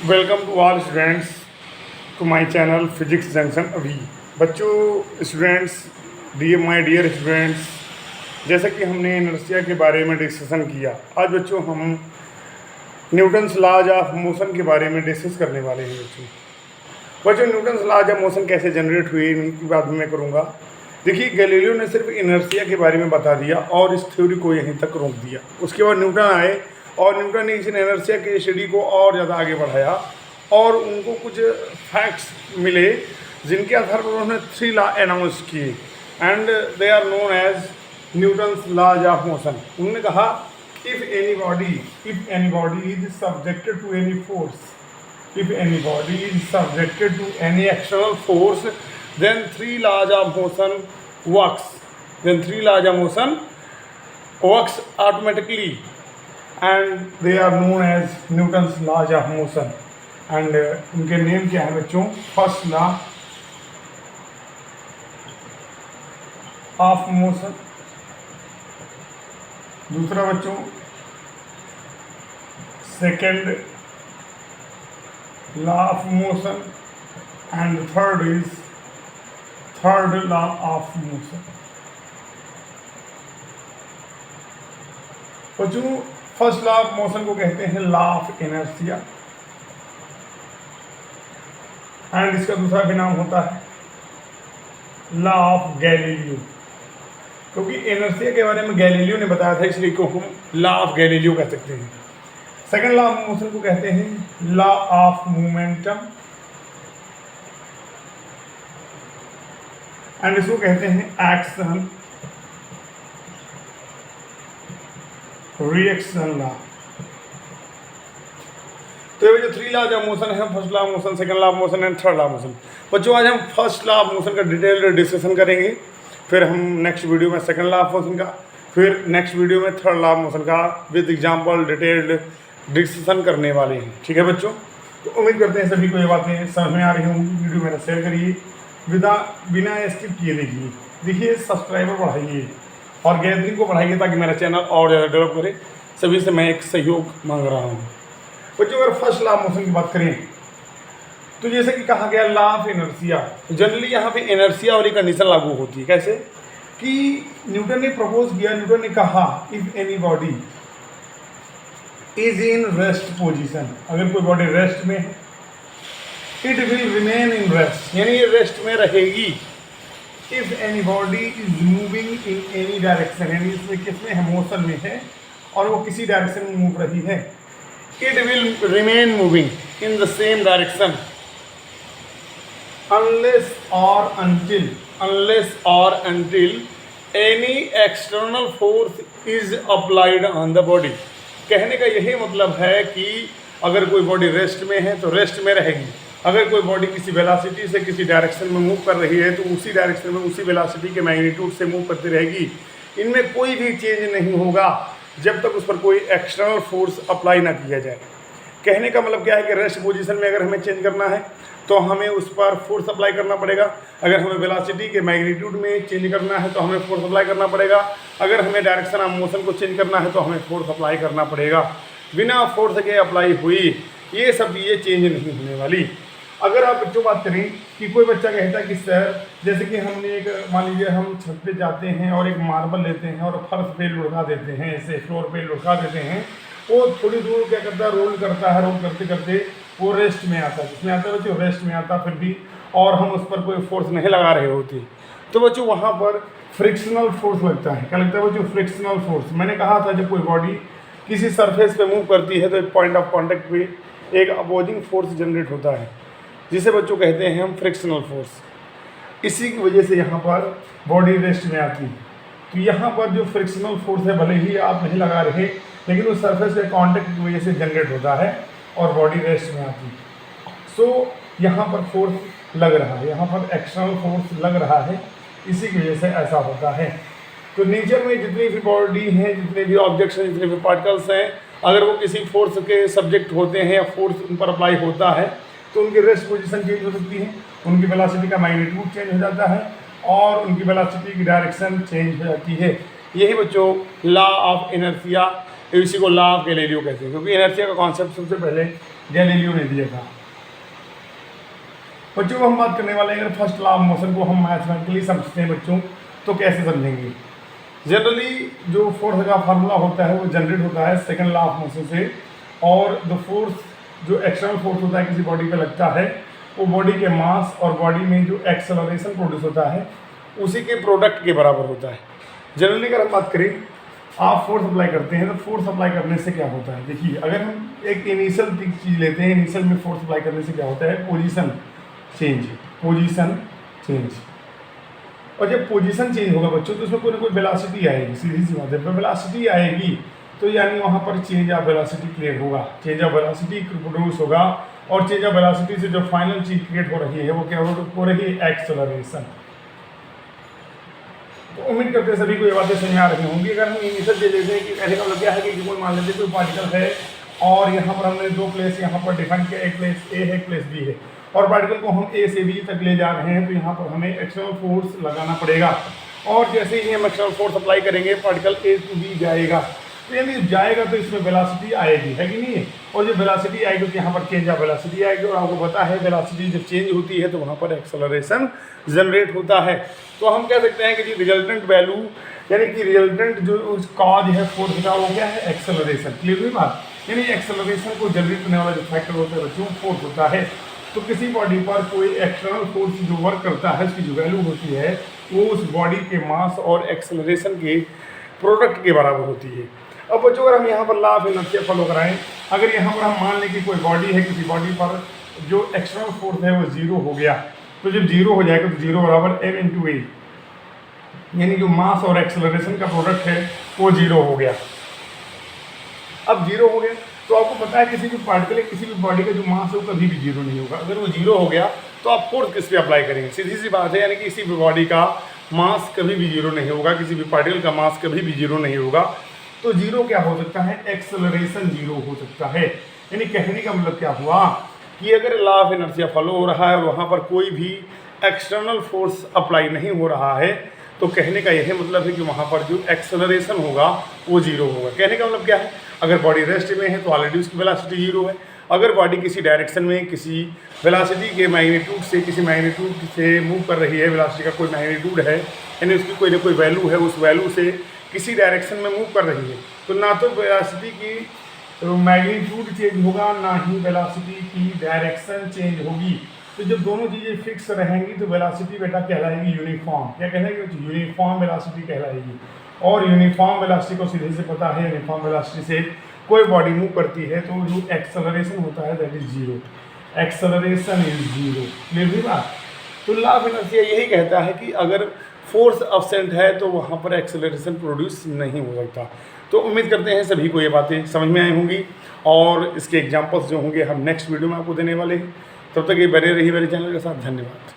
Welcome to all students to my channel physics junction अभी। बच्चों, students, my dear students, जैसा कि हमने इनर्शिया के बारे में डिस्कशन किया, आज बच्चों हम न्यूटन्स लॉज ऑफ मोशन के बारे में डिस्कस करने वाले हैं। बच्चों न्यूटन्स लॉज ऑफ मोशन कैसे जनरेट हुए इनकी बात भी मैं करूँगा। देखिए, गैलीलियो ने सिर्फ इनर्शिया के बारे में बता दिया और इस थ्योरी को यहीं तक रोक दिया। उसके बाद न्यूटन आए और न्यूटन ने इस इनर्शिया के स्टडी को और ज़्यादा आगे बढ़ाया और उनको कुछ फैक्ट्स मिले जिनके आधार पर उन्होंने 3 लॉ अनाउंस किए and they are known as Newton's laws of motion. उन्होंने कहा if any body is subjected to any force, if any body is subjected to any external force, then 3 laws of motion works automatically, and they are known as Newton's laws of motion. and उनके name क्या है बच्चों? First law of motion, दूसरा बच्चों second law of motion, and third is third law of motion. बच्चों, first law of motion को कहते हैं लॉ ऑफ इनर्शिया एंड इसका दूसरा भी नाम होता है लॉ ऑफ गैलीलियो, क्योंकि इनर्शिया के बारे में गैलीलियो ने बताया था इसलिए को हम लॉ ऑफ गैलीलियो कह सकते हैं। सेकेंड लॉ ऑफ मोशन को कहते हैं लॉ ऑफ मोमेंटम एंड इसको कहते हैं एक्शन रिएक्शन लॉ। तो ये जो 3 लॉ ऑफ मोशन है, first law of motion, second law of motion and third law of motion. बच्चों, आज हम फर्स्ट लॉ ऑफ मोशन का डिटेल डिस्कशन करेंगे, फिर हम नेक्स्ट वीडियो में सेकेंड लॉ ऑफ मोशन का, फिर नेक्स्ट वीडियो में थर्ड लॉ ऑफ मोशन का विद एग्जाम्पल डिटेल्ड डिस्कशन करने वाले हैं। ठीक है बच्चों, तो उम्मीद करते हैं सभी को ये बातें समझ में आ रही होंगी। वीडियो मेरा शेयर करिए, बिना स्किप किए देखिए सब्सक्राइबर बढ़ाइए और गैदरिंग को बढ़ाइए ताकि मेरा चैनल और ज़्यादा डेवलप करे। सभी से मैं एक सहयोग मांग रहा हूँ। बच्चों, अगर फर्स्ट लॉ ऑफ मोशन की बात करें तो जैसे कि कहा गया लॉ ऑफ इनर्शिया, जनरली यहाँ पे इनर्शिया वाली कंडीशन लागू होती है। कैसे कि न्यूटन ने प्रपोज किया, न्यूटन ने कहा if any body is in rest position, अगर कोई बॉडी रेस्ट में है, it will remain in rest, यानी ये रेस्ट में रहेगी। If any body is moving in any direction, यानी इसमें किसमें है? मोशन में है और वो किसी डायरेक्शन में मूव रही है, it will remain moving in the same direction unless और until any external force is applied on the body. कहने का यही मतलब है कि अगर कोई बॉडी रेस्ट में है तो रेस्ट में रहेगी, अगर कोई बॉडी किसी वेलोसिटी से किसी डायरेक्शन में मूव कर रही है तो उसी डायरेक्शन में उसी वेलोसिटी के मैग्नीट्यूड से मूव करती रहेगी। इनमें कोई भी चेंज नहीं होगा जब तक उस पर कोई एक्सटर्नल फोर्स अप्लाई ना किया जाए। कहने का मतलब क्या है कि रेस्ट पोजीशन में अगर हमें चेंज करना है तो हमें उस पर फोर्स अप्लाई करना पड़ेगा, अगर हमें वेलोसिटी के मैग्नीट्यूड में चेंज करना है तो हमें फोर्स अप्लाई करना पड़ेगा, अगर हमें डायरेक्शन ऑफ मोशन को चेंज करना है तो हमें फोर्स अप्लाई करना पड़ेगा। बिना फोर्स के अप्लाई हुई ये सब चीज़ें चेंज नहीं होने वाली। अगर आप बच्चों बात करें कि कोई बच्चा कहता है कि सर जैसे कि हमने एक मान लीजिए हम छत पे जाते हैं और एक मार्बल लेते हैं और फर्श पे लुढ़का देते हैं, ऐसे फ्लोर पे लुढ़का देते हैं, वो थोड़ी दूर क्या करता है? रोल करता है, रोल करते करते वो रेस्ट में आता है। जिसमें आता है बच्चों? रेस्ट में आता फिर भी, और हम उस पर कोई फोर्स नहीं लगा रहे होते, तो बच्चों वहाँ पर फ्रिक्शनल फोर्स लगता है। क्या लगता है बच्चों? Frictional force. मैंने कहा था जब कोई बॉडी किसी सरफेस पे मूव करती है तो एक पॉइंट ऑफ कॉन्टैक्ट पे एक अपोजिंग फोर्स जनरेट होता है जिसे बच्चों कहते हैं हम फ्रिक्शनल फोर्स। इसी की वजह से यहाँ पर बॉडी रेस्ट में आती है। तो यहाँ पर जो फ्रिक्शनल फोर्स है भले ही आप नहीं लगा रहे लेकिन उस सरफेस के कॉन्टैक्ट की वजह से जनरेट होता है और बॉडी रेस्ट में आती है। सो यहाँ पर फोर्स लग रहा है, यहाँ पर एक्सटर्नल फोर्स लग रहा है, इसी की वजह से ऐसा होता है। तो नेचर में जितनी भी बॉडी हैं, जितने भी ऑब्जेक्ट्स हैं, जितने भी पार्टिकल्स हैं, अगर वो किसी फोर्स के सब्जेक्ट होते हैं या फोर्स उन पर अप्लाई होता है तो उनकी रेस्ट पोजीशन चेंज हो सकती है, उनकी वेलोसिटी का मैग्नीट्यूड चेंज हो जाता है और उनकी वेलोसिटी की डायरेक्शन चेंज हो जाती है। यही बच्चों लॉ ऑफ इनर्शिया, इसी को लॉ ऑफ गैलीलियो कहते हैं, क्योंकि इनर्शिया का कॉन्सेप्ट सबसे पहले गैलीलियो ने दिया था। बच्चों को हम बात करने वाले हैं, अगर फर्स्ट लॉ ऑफ मोशन को हम मैथमेटिकली समझते हैं बच्चों तो कैसे समझेंगे। जनरली जो फोर्स का फार्मूला होता है वो जनरेट होता है सेकंड लॉ ऑफ मोशन से, और द फोर्स जो एक्सटर्नल फोर्स होता है किसी बॉडी पे लगता है वो बॉडी के मास और बॉडी में जो एक्सेलरेशन प्रोड्यूस होता है उसी के प्रोडक्ट के बराबर होता है। जनरली अगर हम बात करें, आप फोर्स अप्लाई करते हैं तो फोर्स अप्लाई करने से क्या होता है, देखिए अगर हम एक इनिशियल चीज़ लेते हैं, इनिशियल में फोर्स अप्लाई करने से क्या होता है, पोजीशन चेंज। और जब पोजीशन चेंज होगा बच्चों तो उसमें कोई ना कोई वेलोसिटी आएगी, सीधी सी बात है। जब वेलोसिटी आएगी तो यानी वहाँ पर चेंज ऑफ वेलोसिटी क्रिएट होगा, चेंज ऑफ वेलोसिटी प्रोड्यूस होगा, और चेंज ऑफ वेलोसिटी से जो फाइनल चीज क्रिएट हो रही है वो क्या हो रही है, एक्सेलरेशन। तो उम्मीद करते हैं सभी को ये बातें समझ में आ रही होंगी। अगर हम इनिशियल चीज लेते हैं कि कहने का मतलब क्या है कि कोई मान लेते कोई पार्टिकल है और यहाँ पर हमने दो प्लेस यहाँ पर डिफाइन किया, एक प्लेस ए है एक प्लेस बी है, और पार्टिकल को हम ए से बी तक ले जा रहे हैं तो यहाँ पर हमें एक्सटर्नल फोर्स लगाना पड़ेगा, और जैसे ही हम एक्सटर्नल फोर्स अप्लाई करेंगे पार्टिकल ए टू बी जाएगा, तो यानी जाएगा तो इसमें वेलोसिटी आएगी, है कि नहीं। और जब वेलोसिटी आएगी तो यहाँ पर चेंज ऑफ वेलोसिटी आएगी, और आपको पता है वेलोसिटी जब चेंज होती है तो वहाँ पर एक्सेलरेशन जनरेट होता है। तो हम कह सकते हैं कि जी रिजल्टेंट वैल्यू यानी कि रिजल्टेंट जो कॉज है फोर्स का वो क्या है, एक्सेलरेशन। क्लियर हुई बात। यानी एक्सेलरेशन को जनरेट करने वाला जो फैक्टर होता है बच्चों फोर्स होता है। तो किसी बॉडी पर कोई एक्सटर्नल फोर्स जो वर्क करता है उसकी जो वैल्यू होती है वो उस बॉडी के मास और एक्सेलरेशन के प्रोडक्ट के बराबर होती है। अब बच्चों अगर हम यहाँ पर लॉ ऑफ इनर्शिया फॉलो कराएं, अगर यहाँ पर हम मान लें कि कोई बॉडी है, किसी बॉडी पर जो एक्सटर्नल फोर्स है वो जीरो हो गया, तो जब जीरो हो जाएगा तो जीरो बराबर एम इंटू ए, यानी जो मास और एक्सेलरेशन का प्रोडक्ट है वो जीरो हो गया। अब जीरो हो गया तो आपको पता है किसी भी पार्टिकल किसी भी बॉडी का जो मास है वो कभी भी जीरो नहीं होगा। अगर वो जीरो हो गया तो आप फोर्स किस पे अप्लाई करेंगे, सीधी सी बात है, यानी कि किसी भी बॉडी का मास कभी भी जीरो नहीं होगा, किसी भी पार्टिकल का मास कभी भी जीरो नहीं होगा। तो जीरो क्या हो सकता है, एक्सेलरेशन जीरो हो सकता है। यानी कहने का मतलब क्या हुआ कि अगर लॉ ऑफ इनर्शिया फॉलो हो रहा है और वहाँ पर कोई भी एक्सटर्नल फोर्स अप्लाई नहीं हो रहा है तो कहने का यही मतलब है कि वहाँ पर जो एक्सेलरेशन होगा वो जीरो होगा। कहने का मतलब क्या है, अगर बॉडी रेस्ट में है तो ऑलरेडी उसकी वेलोसिटी जीरो है। अगर बॉडी किसी डायरेक्शन में किसी वेलोसिटी के मैग्नीट्यूड से किसी मैग्नीट्यूड से मूव कर रही है, वेलोसिटी का कोई मैग्नीट्यूड है यानी उसकी कोई ना कोई वैल्यू है, उस वैल्यू से किसी डायरेक्शन में मूव कर रही है, तो ना तो वेलोसिटी की मैग्नीट्यूड चेंज होगा ना ही वेलोसिटी की डायरेक्शन चेंज होगी। तो जब दोनों चीज़ें फिक्स रहेंगी तो वेलोसिटी बेटा कहलाएगी यूनिफॉर्म। क्या कहलाएगी, यूनिफॉर्म वेलोसिटी कहलाएगी। और यूनिफॉर्म वेलोसिटी को सीधे से पता है, यूनिफॉर्म वेलोसिटी से कोई बॉडी मूव करती है तो जो एक्सेलरेशन होता है that is zero, acceleration is zero. Clear हुई बात। तो लॉ ऑफ इनर्शिया यही कहता है कि अगर फोर्स अब्सेंट है तो वहाँ पर एक्सेलरेशन प्रोड्यूस नहीं हो सकता। तो उम्मीद करते हैं सभी को ये बातें समझ में आई होंगी, और इसके एग्जांपल्स जो होंगे हम नेक्स्ट वीडियो में आपको देने वाले हैं। तब तक ये बने रहिए मेरे चैनल के साथ। धन्यवाद।